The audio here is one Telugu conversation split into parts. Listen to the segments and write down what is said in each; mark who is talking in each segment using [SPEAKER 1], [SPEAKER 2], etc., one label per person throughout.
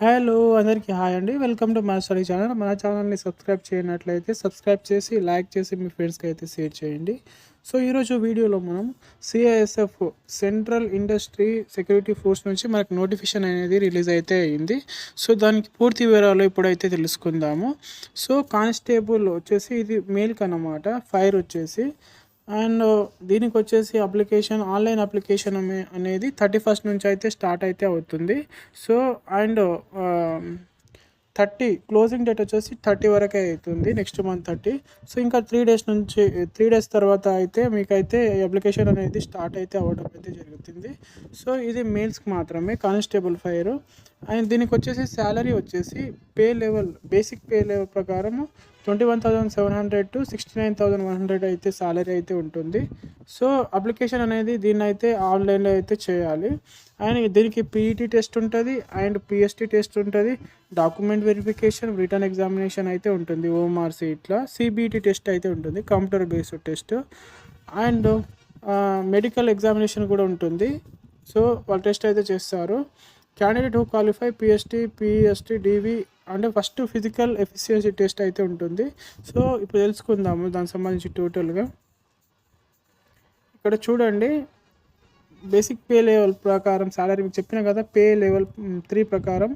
[SPEAKER 1] హలో అందరికీ హాయ్ అండి. Welcome to my study channel. మన ఛానల్‌ని సబ్స్క్రైబ్ చేయనట్లయితే సబ్స్క్రైబ్ చేసి, లైక్ చేసి మీ ఫ్రెండ్స్‌కి అయితే షేర్ చేయండి. సో, ఈరోజు వీడియోలో మనం CISF central industry security force నుంచి మనకు నోటిఫికేషన్ అనేది రిలీజ్ అయితే అయింది. సో, దానికి పూర్తి వివరాలు ఇప్పుడైతే తెలుసుకుందాము. సో, కానిస్టేబుల్ వచ్చేసి ఇది మేల్‌కి అన్నమాట. ఫైర్ వచ్చేసి అండ్ దీనికొచ్చేసి ఆన్‌లైన్ అప్లికేషన్ అనేది 31 నుంచి అయితే స్టార్ట్ అయితే అవుతుంది. సో, అండ్ 30 క్లోజింగ్ డేట్ వచ్చేసి 30 వరకే అవుతుంది. Next month 30. సో, ఇంకా 3 డేస్ తర్వాత అయితే మీకైతే అప్లికేషన్ అనేది స్టార్ట్ అయితే అవ్వడం అయితే జరుగుతుంది. సో, ఇది మేల్స్‌కి మాత్రమే కానిస్టేబుల్ ఫైర్. అండ్ దీనికొచ్చేసి సాలరీ వచ్చేసి బేసిక్ పే లెవెల్ ప్రకారము 21,700 to 69,100 అయితే సాలరీ అయితే ఉంటుంది. సో, అప్లికేషన్ అనేది దీన్నైతే ఆన్‌లైన్‌లో అయితే చేయాలి. అండ్ దీనికి పీఈటీ టెస్ట్ ఉంటుంది అండ్ పీఎస్టీ టెస్ట్ ఉంటుంది. డాక్యుమెంట్ వెరిఫికేషన్, రిటన్ ఎగ్జామినేషన్ అయితే ఉంటుంది. ఓఎంఆర్‌సీ ఇట్లా సిబిఈటీ టెస్ట్ అయితే ఉంటుంది. Computer based test and medical examination కూడా ఉంటుంది. సో, వాళ్ళు టెస్ట్ అయితే చేస్తారు. క్యాండిడేట్ హూ క్వాలిఫై పిఎస్టీ డివి అంటే ఫస్ట్ ఫిజికల్ ఎఫిషియన్సీ టెస్ట్ అయితే ఉంటుంది. సో, ఇప్పుడు తెలుసుకుందాము దానికి సంబంధించి టోటల్గా. ఇక్కడ చూడండి, బేసిక్ పే లెవెల్ ప్రకారం సాలరీ మీకు చెప్పిన కదా, పే లెవెల్ 3 ప్రకారం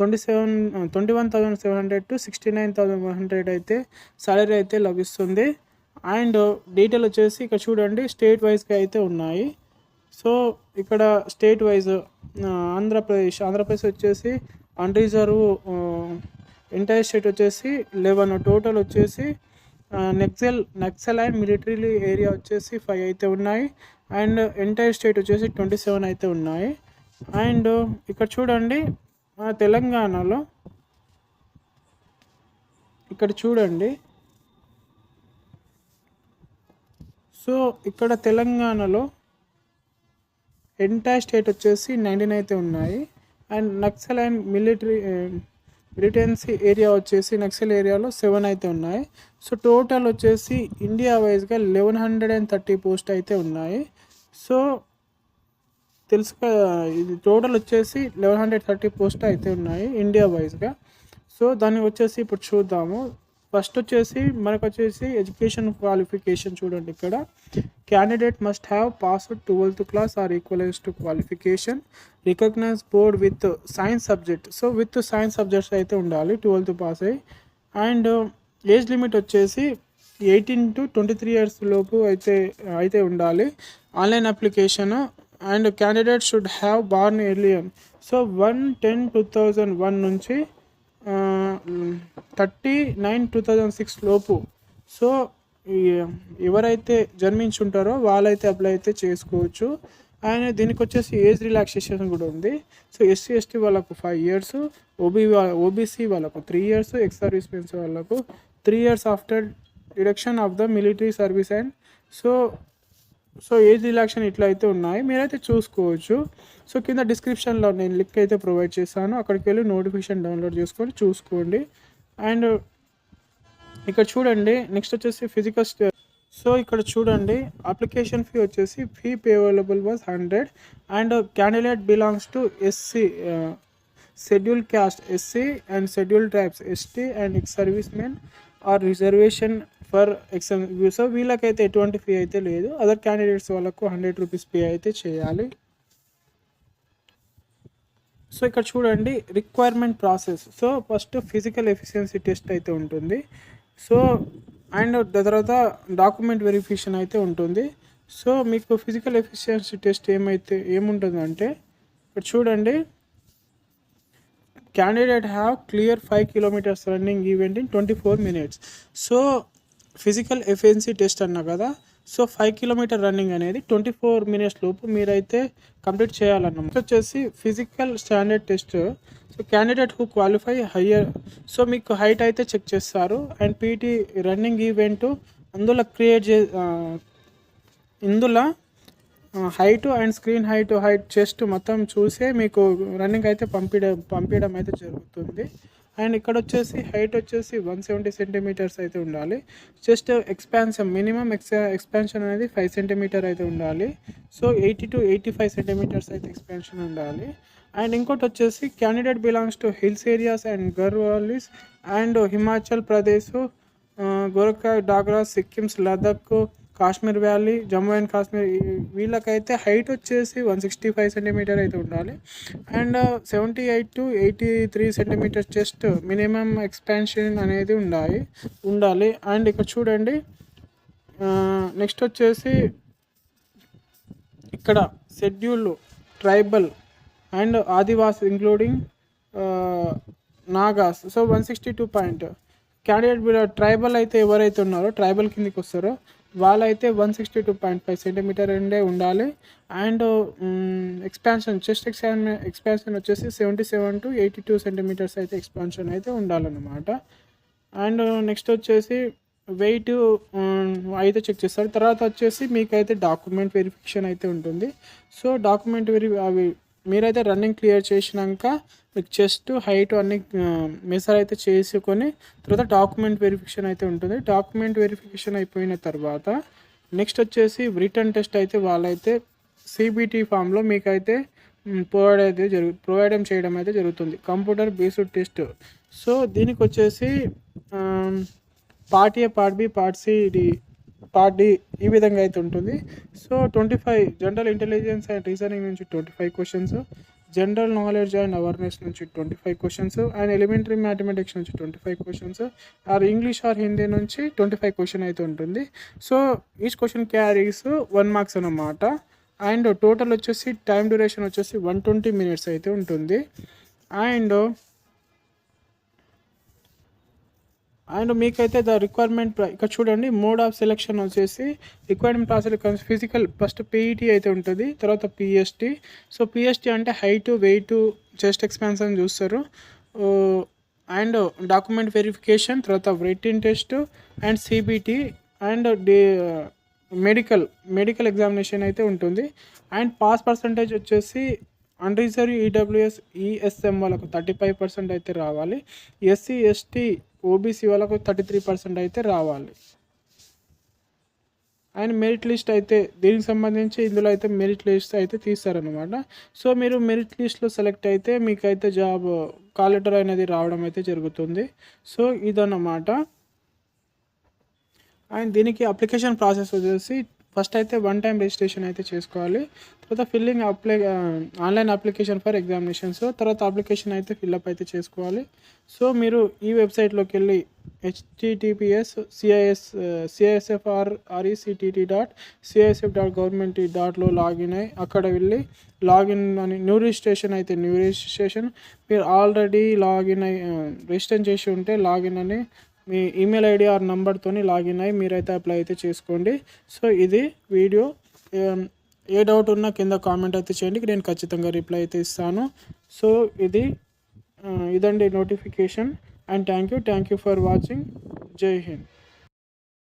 [SPEAKER 1] 21,700 to 69,100 అయితే సాలరీ అయితే లభిస్తుంది. అండ్ డీటెయిల్ వచ్చేసి ఇక్కడ చూడండి, స్టేట్ వైజ్గా అయితే ఉన్నాయి. సో, ఇక్కడ స్టేట్ వైజ్ ఆంధ్రప్రదేశ్ వచ్చేసి అన్రిజర్వ్ ఎంటైర్ స్టేట్ వచ్చేసి 11, టోటల్ వచ్చేసి నక్సల్ అండ్ మిలిటరీ ఏరియా వచ్చేసి 5 అయితే ఉన్నాయి. అండ్ ఎంటైర్ స్టేట్ వచ్చేసి 27 అయితే ఉన్నాయి. అండ్ ఇక్కడ చూడండి, మన తెలంగాణలో ఇక్కడ చూడండి. సో, ఇక్కడ తెలంగాణలో ఎంటైర్ స్టేట్ వచ్చేసి 19 అయితే ఉన్నాయి. And Naxal and militancy area వచ్చేసి నక్సల్ ఏరియాలో 7 అయితే ఉన్నాయి. సో, టోటల్ వచ్చేసి ఇండియా వైజ్గా 1130 పోస్ట్ అయితే ఉన్నాయి. సో, తెలుసు కదా, ఇది టోటల్ వచ్చేసి 1130 పోస్ట్ అయితే ఉన్నాయి ఇండియా వైజ్గా. సో, దాన్ని వచ్చేసి ఇప్పుడు చూద్దాము. ఫస్ట్ వచ్చేసి మనకు వచ్చేసి ఎడ్యుకేషన్ క్వాలిఫికేషన్ చూడండి. ఇక్కడ candidate must have passed 12th class or equivalence to qualification recognise board with science subject. So, with science subjects అయితే ఉండాలి 12th పాస్ అయ్యి. అండ్ ఏజ్ లిమిట్ వచ్చేసి 18 to 23 years లోపు అయితే ఉండాలి. Online application and candidate should have born earlier. So, 1/10/2001 నుంచి 30/9/2006 లోపు. సో, ఎవరైతే జన్మించుంటారో వాళ్ళైతే అప్లై అయితే చేసుకోవచ్చు. అండ్ దీనికి వచ్చేసి ఏజ్ రిలాక్సేషన్ కూడా ఉంది. సో, ఎస్సీ ఎస్టీ వాళ్ళకు 5 years, ఓబీసీ వాళ్ళకు 3 years, ఎక్స్ సర్వీస్ మెన్స్ వాళ్ళకు 3 years after deduction of the military service. And so age relaxation ఇట్లా అయితే ఉన్నాయి, మీరైతే చూసుకోవచ్చు. సో, కింద డిస్క్రిప్షన్లో నేను లింక్ అయితే ప్రొవైడ్ చేశాను, అక్కడికి వెళ్ళి నోటిఫికేషన్ డౌన్లోడ్ చేసుకొని చూసుకోండి. అండ్ ఇక్కడ చూడండి, నెక్స్ట్ వచ్చేసి సో, ఇక్కడ చూడండి, అప్లికేషన్ ఫీ వచ్చేసి fee payable was 100. And candidate belongs to SC schedule caste SC and schedule tribes ST and ex servicemen are reservation for exam. So, వీళ్ళకైతే ఎటువంటి ఫీ అయితే లేదు. అదర్ క్యాండిడేట్స్ వాళ్ళకు 100 rupees పే అయితే చేయాలి. సో, ఇక్కడ చూడండి requirement process. So, first physical efficiency test అయితే ఉంటుంది. సో, అండ్ తర్వాత డాక్యుమెంట్ వెరిఫికేషన్ అయితే ఉంటుంది. సో, మీకు ఫిజికల్ ఎఫిషియన్సీ టెస్ట్ ఏముంటుందంటే ఇక్కడ చూడండి, candidate have clear 5 kilometers running event in 24 minutes. So, physical efficiency test అన్నా కదా. సో, 5 kilometer రన్నింగ్ అనేది 24 minutes లోపు మీరైతే కంప్లీట్ చేయాలన్నమాట. వచ్చేసి physical standard test. So, candidate who qualify higher. So, మీకు హైట్ అయితే చెక్ చేస్తారు. అండ్ పీటీ రన్నింగ్ ఈవెంట్ అందులో ఇందులో height and screen height chest మొత్తం చూసే మీకు రన్నింగ్ అయితే పంపించడం అయితే జరుగుతుంది. అండ్ ఇక్కడ వచ్చేసి హైట్ వచ్చేసి 170 centimeters అయితే ఉండాలి. చెస్ట్ ఎక్స్పాన్షన్ మినిమం ఎక్స్పాన్షన్ అనేది 5 centimeter అయితే ఉండాలి. సో, 80 to 85 centimeters అయితే ఎక్స్పాన్షన్ ఉండాలి. అండ్ ఇంకోటి వచ్చేసి candidate belongs to hills areas and Garhwalis and Himachal Pradesh, Gorkha, Dogra, Sikkims, Ladakh, Kashmir valley, Jammu and Kashmir వీళ్ళకైతే హైట్ వచ్చేసి 165 సెంటీమీటర్ అయితే ఉండాలి. And 78 to 83 centimeter chest minimum expansion అనేది ఉండాలి. అండ్ ఇక్కడ చూడండి, నెక్స్ట్ వచ్చేసి ఇక్కడ schedule tribal and Adivas including Nagas. So 162 point candidate tribal అయితే ఎవరైతే ఉన్నారో ట్రైబల్ కిందకి వస్తారో వాళ్ళైతే 162.5 సెంటీమీటర్ ఉండాలి. అండ్ చెస్ట్ ఎక్స్పాన్షన్ వచ్చేసి 77 to 82 సెంటీమీటర్స్ అయితే ఎక్స్పాన్షన్ అయితే ఉండాలన్నమాట. అండ్ నెక్స్ట్ వచ్చేసి వెయిట్ అయితే చెక్ చేస్తారు. తర్వాత వచ్చేసి మీకైతే డాక్యుమెంట్ వెరిఫికేషన్ అయితే ఉంటుంది. సో డాక్యుమెంట్ అవి మీరైతే రన్నింగ్ క్లియర్ చేసినాక మీకు చెస్ట్ హైట్ అన్ని మెజర్ అయితే చేసుకొని తర్వాత డాక్యుమెంట్ వెరిఫికేషన్ అయితే ఉంటుంది. డాక్యుమెంట్ వెరిఫికేషన్ అయిపోయిన తర్వాత నెక్స్ట్ వచ్చేసి రిటర్న్ టెస్ట్ అయితే వాళ్ళైతే సిబిటి ఫామ్లో మీకైతే ప్రొవైడ్ చేయడం అయితే జరుగుతుంది, కంప్యూటర్ బేస్డ్ టెస్ట్. సో దీనికి వచ్చేసి part A, part B, part C, part D ఈ విధంగా అయితే ఉంటుంది. So 25 general intelligence and reasoning నుంచి 25 questions, general knowledge and awareness నుంచి 25 క్వశ్చన్స్, అండ్ ఎలిమెంటరీ మ్యాథమెటిక్స్ నుంచి 25 questions, or English or Hindi నుంచి 25 క్వశ్చన్ అయితే ఉంటుంది. So each question carries 1 marks అన్నమాట. అండ్ టోటల్ వచ్చేసి టైం డ్యూరేషన్ వచ్చేసి 120 మినిట్స్ అయితే ఉంటుంది. అండ్ మీకైతే ద రిక్వైర్మెంట్ ఇక్కడ చూడండి, మోడ్ ఆఫ్ సెలెక్షన్ వచ్చేసి requirement process physical first PET అయితే ఉంటుంది, తర్వాత పిఎస్టీ. సో పిఎస్టీ అంటే హైట్, వెయిట్, చెస్ట్ ఎక్స్పాన్షన్ చూస్తారు. అండ్ డాక్యుమెంట్ వెరిఫికేషన్, తర్వాత written test and CBT and medical examination అయితే ఉంటుంది. అండ్ పాస్ పర్సంటేజ్ వచ్చేసి అన్రిజర్వ్ ఈడబ్ల్యూఎస్ ఈఎస్ఎం వాళ్ళకు 35% అయితే రావాలి. ఎస్సీ ఎస్టీ ఓబీసీ వాళ్ళకు 33% అయితే రావాలి. అండ్ మెరిట్ లిస్ట్ అయితే దీనికి సంబంధించి ఇందులో అయితే మెరిట్ లిస్ట్ అయితే తీస్తారనమాట. సో మీరు మెరిట్ లిస్ట్లో సెలెక్ట్ అయితే మీకైతే జాబ్ కాల్ లెటర్ అనేది రావడం అయితే జరుగుతుంది. సో ఇదన్నమాట. అండ్ దీనికి అప్లికేషన్ ప్రాసెస్ వచ్చేసి ఫస్ట్ అయితే 1 టైం రిజిస్ట్రేషన్ అయితే చేసుకోవాలి. తర్వాత filling online application for examinations, తర్వాత అప్లికేషన్ అయితే ఫిల్అప్ అయితే చేసుకోవాలి. సో మీరు ఈ వెబ్సైట్లోకి వెళ్ళి https://rectt.cisf.government.లో లాగిన్ అయ్యి అక్కడ వెళ్ళి లాగిన్ అని న్యూ రిజిస్ట్రేషన్ మీరు ఆల్రెడీ లాగిన్ అయ్యి రిజిస్టర్ చేసి ఉంటే లాగిన్ అని మీ ఈమెయిల్ ఐడి ఆర్ నెంబర్తో లాగిన్ అయ్యి మీరైతే అప్లై అయితే చేసుకోండి. సో ఇది వీడియో. ఏ డౌట్ ఉన్నా కింద కామెంట్ అయితే చేయండి, నేను ఖచ్చితంగా రిప్లై అయితే ఇస్తాను. సో ఇదండి notification. And thank you for watching. జై హింద్.